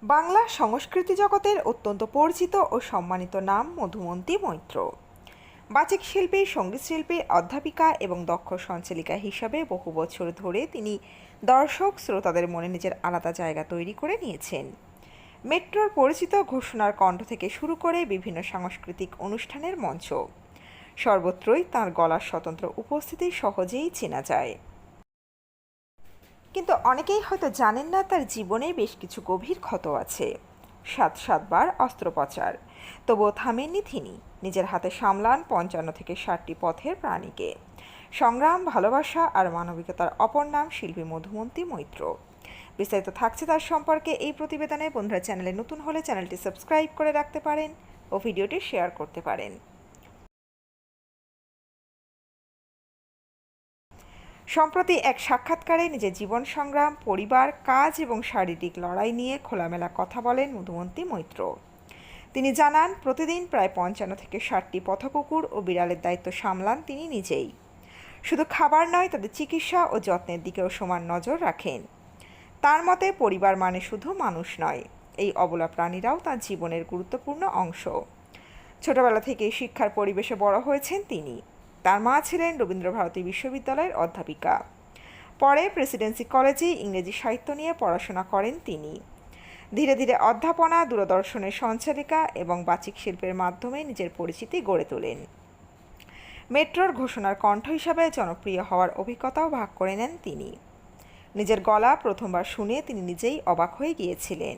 বাংলা সংস্কৃতি জগতের অত্যন্ত পরিচিত ও সম্মানিত নাম মধুমন্তী মৈত্র। বাচিক শিল্পী, সঙ্গীত শিল্পী, অধ্যাপিকা এবং দক্ষ সঞ্চালিকা হিসাবে বহু বছর ধরে তিনি দর্শক শ্রোতাদের মনে নিজের আলাদা জায়গা তৈরি করে নিয়েছেন। মেট্রোর পরিচিত ঘোষণার কণ্ঠ থেকে শুরু করে বিভিন্ন সাংস্কৃতিক অনুষ্ঠানের মঞ্চ, সর্বত্রই তাঁর গলার স্বতন্ত্র উপস্থিতি সহজেই চেনা যায়। কিন্তু অনেকেই হয়তো জানেন না তার জীবনে বেশ কিছু গভীর ক্ষত আছে। সাতবার অস্ত্রোপচার, তবুও থামেননি তিনি। নিজের হাতে সামলান ৫৫ থেকে ৬০টি পথের প্রাণীকে। সংগ্রাম, ভালোবাসা আর মানবিকতার অপর নাম শিল্পী মধুমন্তী মৈত্র। বিস্তারিত থাকছে তার সম্পর্কে এই প্রতিবেদনে। বন্ধুরা, চ্যানেলে নতুন হলে চ্যানেলটি সাবস্ক্রাইব করে রাখতে পারেন ও ভিডিওটি শেয়ার করতে পারেন। সম্প্রতি এক সাক্ষাৎকারে নিজের জীবন সংগ্রাম, পরিবার, কাজ এবং শারীরিক লড়াই নিয়ে খোলামেলা কথা বলেন মধুমন্তী মৈত্র। তিনি জানান, প্রতিদিন প্রায় ৫৫ থেকে ৬০টি পথকুকুর ও বিড়ালের দায়িত্ব সামলান তিনি নিজেই। শুধু খাবার নয়, তাদের চিকিৎসা ও যত্নের দিকেও সমান নজর রাখেন। তার মতে, পরিবার মানে শুধু মানুষ নয়, এই অবলা প্রাণীরাও তার জীবনের গুরুত্বপূর্ণ অংশ। ছোটবেলা থেকেই শিক্ষার পরিবেশে বড় হয়েছেন তিনি। তার মা ছিলেন রবীন্দ্রভারতী বিশ্ববিদ্যালয়ের অধ্যাপিকা। পরে প্রেসিডেন্সি কলেজে ইংরেজি সাহিত্য নিয়ে পড়াশোনা করেন তিনি। ধীরে ধীরে অধ্যাপনা, দূরদর্শনের সঞ্চালিকা এবং বাচিক শিল্পের মাধ্যমে নিজের পরিচিতি গড়ে তোলেন। মেট্রোর ঘোষণার কণ্ঠ হিসাবে জনপ্রিয় হওয়ার অভিজ্ঞতাও ভাগ করে নেন তিনি। নিজের গলা প্রথমবার শুনে তিনি নিজেই অবাক হয়ে গিয়েছিলেন।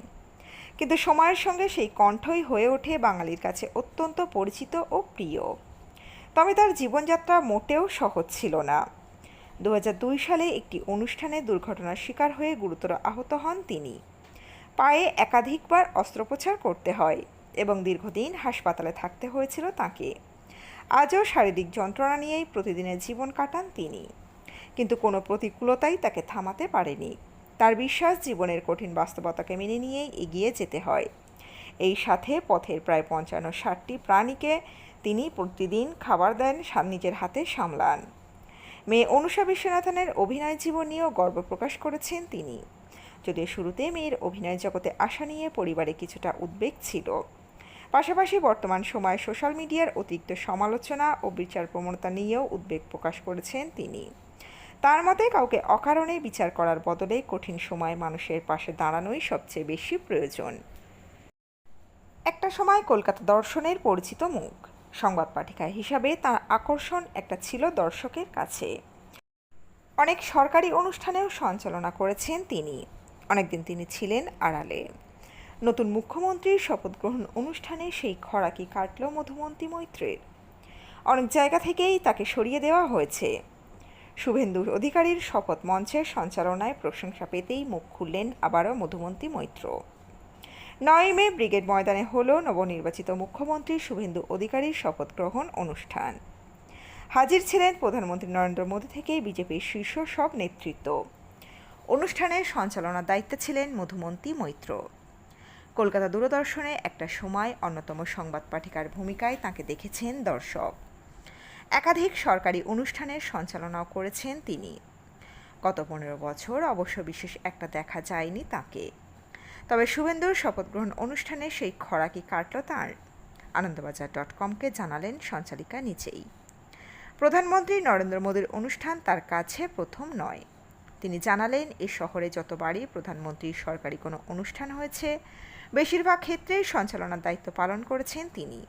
কিন্তু সময়ের সঙ্গে সেই কণ্ঠই হয়ে ওঠে বাঙালির কাছে অত্যন্ত পরিচিত ও প্রিয়। তবে তার জীবনযাত্রা মোটেও সহজ ছিল না। ২০০২ সালে একটি অনুষ্ঠানে দুর্ঘটনার শিকার হয়ে গুরুতর আহত হন তিনি। পায়ে একাধিকবার অস্ত্রোপচার করতে হয় এবং দীর্ঘদিন হাসপাতালে থাকতে হয়েছিল তাকে। আজও শারীরিক যন্ত্রণা নিয়েই প্রতিদিনের জীবন কাটান তিনি। কিন্তু কোনো প্রতিকূলতাই তাকে থামাতে পারেনি। তার বিশ্বাস, জীবনের কঠিন বাস্তবতাকে মেনে নিয়েই এগিয়ে যেতে হয়। এই সাথে পথের প্রায় ৫৫-৬০টি প্রাণীকে তিনি প্রতিদিন খাবার দেন, নিজের হাতে সামলান। মেয়ে অনুষা বিশ্বনাথনের অভিনয় জীবন নিয়েও গর্ব প্রকাশ করেছেন তিনি। যদিও শুরুতে মেয়ের অভিনয় জগতে আসা নিয়ে পরিবারে কিছুটা উদ্বেগ ছিল। পাশাপাশি বর্তমান সময়ে সোশ্যাল মিডিয়ার অতিরিক্ত সমালোচনা ও বিচার প্রবণতা নিয়েও উদ্বেগ প্রকাশ করেছেন তিনি। তার মতে, কাউকে অকারণে বিচার করার বদলে কঠিন সময়ে মানুষের পাশে দাঁড়ানোই সবচেয়ে বেশি প্রয়োজন। একটা সময় কলকাতা দর্শনের পরিচিত মুখ। সংবাদ পাঠিকা হিসাবে তার আকর্ষণ একটা ছিল দর্শকের কাছে। অনেক সরকারি অনুষ্ঠানেও সঞ্চালনা করেছেন তিনি। অনেকদিন তিনি ছিলেন আড়ালে। নতুন মুখ্যমন্ত্রীর শপথ গ্রহণ অনুষ্ঠানে সেই খরাকি কাটল মধুমন্তী মৈত্রের। অনেক জায়গা থেকেই তাকে সরিয়ে দেওয়া হয়েছে। শুভেন্দু অধিকারীর শপথ মঞ্চের সঞ্চালনায় প্রশংসা পেতেই মুখ খুললেন আবারও মধুমন্তী মৈত্র। ৯ মে ব্রিগেড ময়দানে হল নবনির্বাচিত মুখ্যমন্ত্রী শুভেন্দু অধিকারীর শপথ গ্রহণ অনুষ্ঠান। হাজির ছিলেন প্রধানমন্ত্রী নরেন্দ্র মোদী থেকে বিজেপির শীর্ষ সব নেতৃত্ব। অনুষ্ঠানের সঞ্চালনার দায়িত্বে ছিলেন মধুমন্তী মৈত্র। কলকাতা দূরদর্শনে একটা সময় অন্যতম সংবাদ পাঠিকার ভূমিকায় তাঁকে দেখেছেন দর্শক। একাধিক সরকারি অনুষ্ঠানের সঞ্চালনাও করেছেন তিনি। গত ১৫ বছর অবশ্য বিশেষ একটা দেখা যায়নি তাঁকে। তবে শুভেন্দুর শপথ গ্রহণ অনুষ্ঠানে সেই খরাকি কাটল তাঁর। আনন্দবাজার.comকে জানালেন সঞ্চালিকা নিজেই। প্রধানমন্ত্রী নরেন্দ্র মোদীর অনুষ্ঠান তার কাছে প্রথম নয়। তিনি জানালেন, এ শহরে যতবারই প্রধানমন্ত্রীর সরকারি কোনো অনুষ্ঠান হয়েছে, বেশিরভাগ ক্ষেত্রেই সঞ্চালনার দায়িত্ব পালন করেছেন তিনি।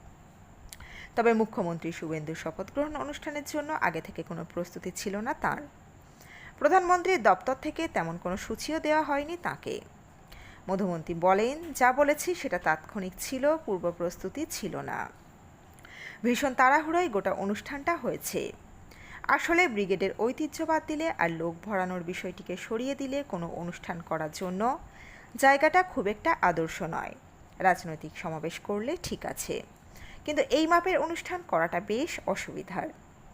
তবে মুখ্যমন্ত্রী শুভেন্দুর শপথ গ্রহণ অনুষ্ঠানের জন্য আগে থেকে কোনো প্রস্তুতি ছিল না তাঁর। প্রধানমন্ত্রীর দপ্তর থেকে তেমন কোনো সূচিও দেওয়া হয়নি তাঁকে। মধুমন্তী বলেন, যা বলেছি সেটা তাৎক্ষণিক ছিল, পূর্ব প্রস্তুতি ছিল না। ভীষণ তাড়াহুড়োয় গোটা অনুষ্ঠানটা হয়েছে। আসলে ব্রিগেডের ঐতিহ্য বাদ দিলে আর লোক ভরানোর বিষয়টিকে সরিয়ে দিলে কোনো অনুষ্ঠান করার জন্য জায়গাটা খুব একটা আদর্শ নয়। রাজনৈতিক সমাবেশ করলে ঠিক আছে, কিন্তু এই মাপের অনুষ্ঠান করাটা বেশ অসুবিধার।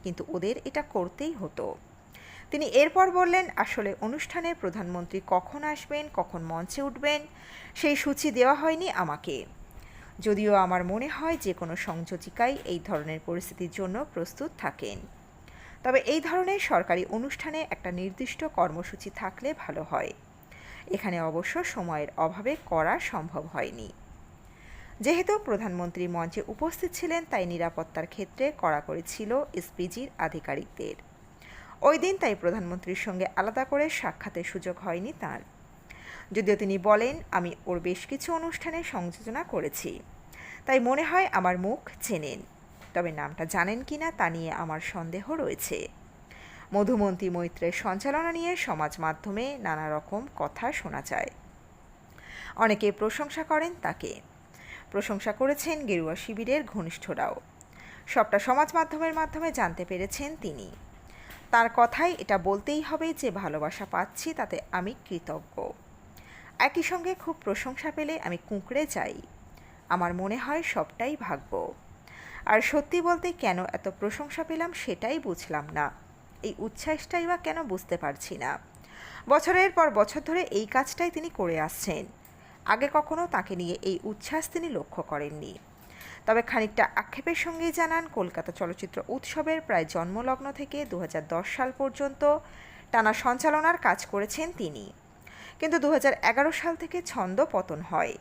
কিন্তু ওদের এটা করতেই হতো। তিনি এরপর বললেন, আসলে অনুষ্ঠানে প্রধানমন্ত্রী কখন আসবেন, কখন মঞ্চে উঠবেন, সেই সূচি দেওয়া হয়নি আমাকে। যদিও আমার মনে হয় যে কোনো সংযোজিকাই এই ধরনের পরিস্থিতির জন্য প্রস্তুত থাকেন। তবে এই ধরনের সরকারি অনুষ্ঠানে একটা নির্দিষ্ট কর্মসূচি থাকলে ভালো হয়। এখানে অবশ্য সময়ের অভাবে করা সম্ভব হয়নি। যেহেতু প্রধানমন্ত্রী মঞ্চে উপস্থিত ছিলেন, তাই নিরাপত্তার ক্ষেত্রে কড়াকড়ি ছিল এসপিজির আধিকারিকদের। ওই দিন তাই প্রধানমন্ত্রীর সঙ্গে আলাদা করে সাক্ষাতের সুযোগ হয়নি তার। যদিও তিনি বলেন, আমি ওর বেশ কিছু অনুষ্ঠানে সংযোজনা করেছি, তাই মনে হয় আমার মুখ চেনেন, তবে নামটা জানেন কিনা তা নিয়ে আমার সন্দেহ রয়েছে। মধুমন্তী মৈত্রের সঞ্চালনা নিয়ে সমাজ মাধ্যমে নানা রকম কথা শোনা যায়। অনেকে প্রশংসা করেন তাকে, প্রশংসা করেছেন গেরুয়া শিবিরের ঘনিষ্ঠরাও। সবটা সমাজ মাধ্যমের মাধ্যমে জানতে পেরেছেন তিনি। তার কথাই এটা বলতেই হবে যে ভালোবাসা পাচ্ছি, তাতে আমি কৃতজ্ঞ। একই সঙ্গে খুব প্রশংসা পেলে আমি কুঁকড়ে যাই। আমার মনে হয় সবটাই ভাগ্য। আর সত্যি বলতে কেন এত প্রশংসা পেলাম সেটাই বুঝলাম না। এই উচ্ছ্বাসটাই বা কেন বুঝতে পারছি না। বছরের পর বছর ধরে এই কাজটাই তিনি করে আসছেন। আগে কখনো তাকে নিয়ে এই উচ্ছ্বাস তিনি লক্ষ্য করেননি। তবে খানিকটা আক্ষেপের সঙ্গেই জানান, কলকাতা চলচ্চিত্র উৎসবের প্রায় জন্মলগ্ন থেকে 2010 সাল পর্যন্ত টানা সঞ্চালনার কাজ করেছেন তিনি, কিন্তু 2011 সাল থেকে ছন্দ পতন হয়।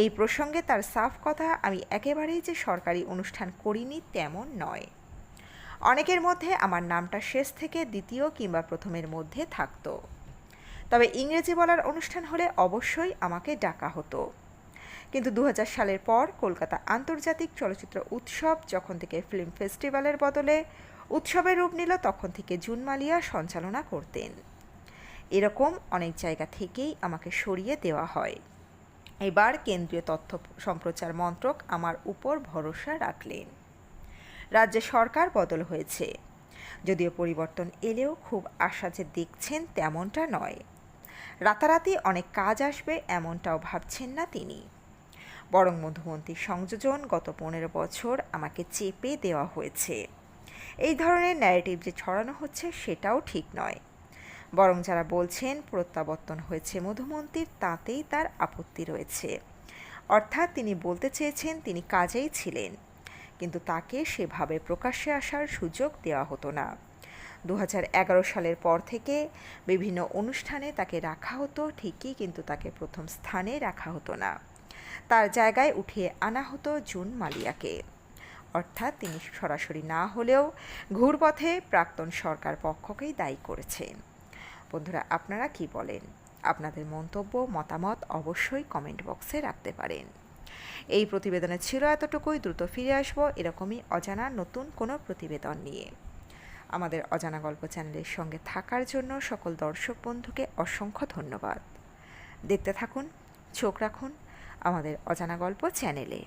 এই প্রসঙ্গে তার সাফ কথা, আমি একেবারেই যে সরকারি অনুষ্ঠান করিনি তেমন নয়। অনেকের মধ্যে আমার নামটা শেষ থেকে দ্বিতীয় কিংবা প্রথমের মধ্যে থাকতো, তবে ইংরেজি বলার অনুষ্ঠান হলে অবশ্যই আমাকে ডাকা হতো। কিন্তু 2000 সালের পর কলকাতা আন্তর্জাতিক চলচ্চিত্র উৎসব যখন থেকে ফিল্ম ফেস্টিভ্যালের বদলে উৎসবের রূপ নিল, তখন থেকে জুন মালিয়া সঞ্চালনা করতেন। এরকম অনেক জায়গা থেকেই আমাকে সরিয়ে দেওয়া হয়। এবার কেন্দ্রীয় তথ্য সম্প্রচার মন্ত্রক আমার উপর ভরসা রাখলেন। রাজ্যে সরকার বদল হয়েছে, যদিও পরিবর্তন এলেও খুব আশা যে দেখছেন তেমনটা নয়। রাতারাতি অনেক কাজ আসবে এমনটাও ভাবছেন না তিনি। বরং মধুমন্তীর সংযোজন গত 15 বছর আমাকে চেপে দেওয়া হয়েছে। এই ধরনের ন্যারেটিভ যে ছড়ানো হচ্ছে সেটাও ঠিক নয়। বরং যারা বলছেন প্রত্যাবর্তন হয়েছে মধুমন্তীর, তাতেই তার আপত্তি রয়েছে। অর্থাৎ তিনি বলতে চেয়েছেন তিনি কাজেই ছিলেন, কিন্তু তাকে সেভাবে প্রকাশ্যে আসার সুযোগ দেওয়া হতো না। 2011 সালের পর থেকে বিভিন্ন অনুষ্ঠানে তাকে রাখা হতো ঠিকই, কিন্তু তাকে প্রথম স্থানে রাখা হতো না। তার জায়গায় উঠিয়ে আনা হতো জুন মালিয়াকে। অর্থাৎ তিনি সরাসরি না হলেও ঘুরপথে প্রাক্তন সরকার পক্ষকেই দায়ী করেছেন। বন্ধুরা, আপনারা কি বলেন? আপনাদের মন্তব্য মতামত অবশ্যই কমেন্ট বক্সে রাখতে পারেন। এই প্রতিবেদনে ছিল এতটুকুই। দ্রুত ফিরে আসবো এরকমই অজানা নতুন কোনো প্রতিবেদন নিয়ে। আমাদের অজানা গল্প চ্যানেলের সঙ্গে থাকার জন্য সকল দর্শক বন্ধুকে অসংখ্য ধন্যবাদ। দেখতে থাকুন, চোখ রাখুন আমাদের অজানা গল্প চ্যানেলে।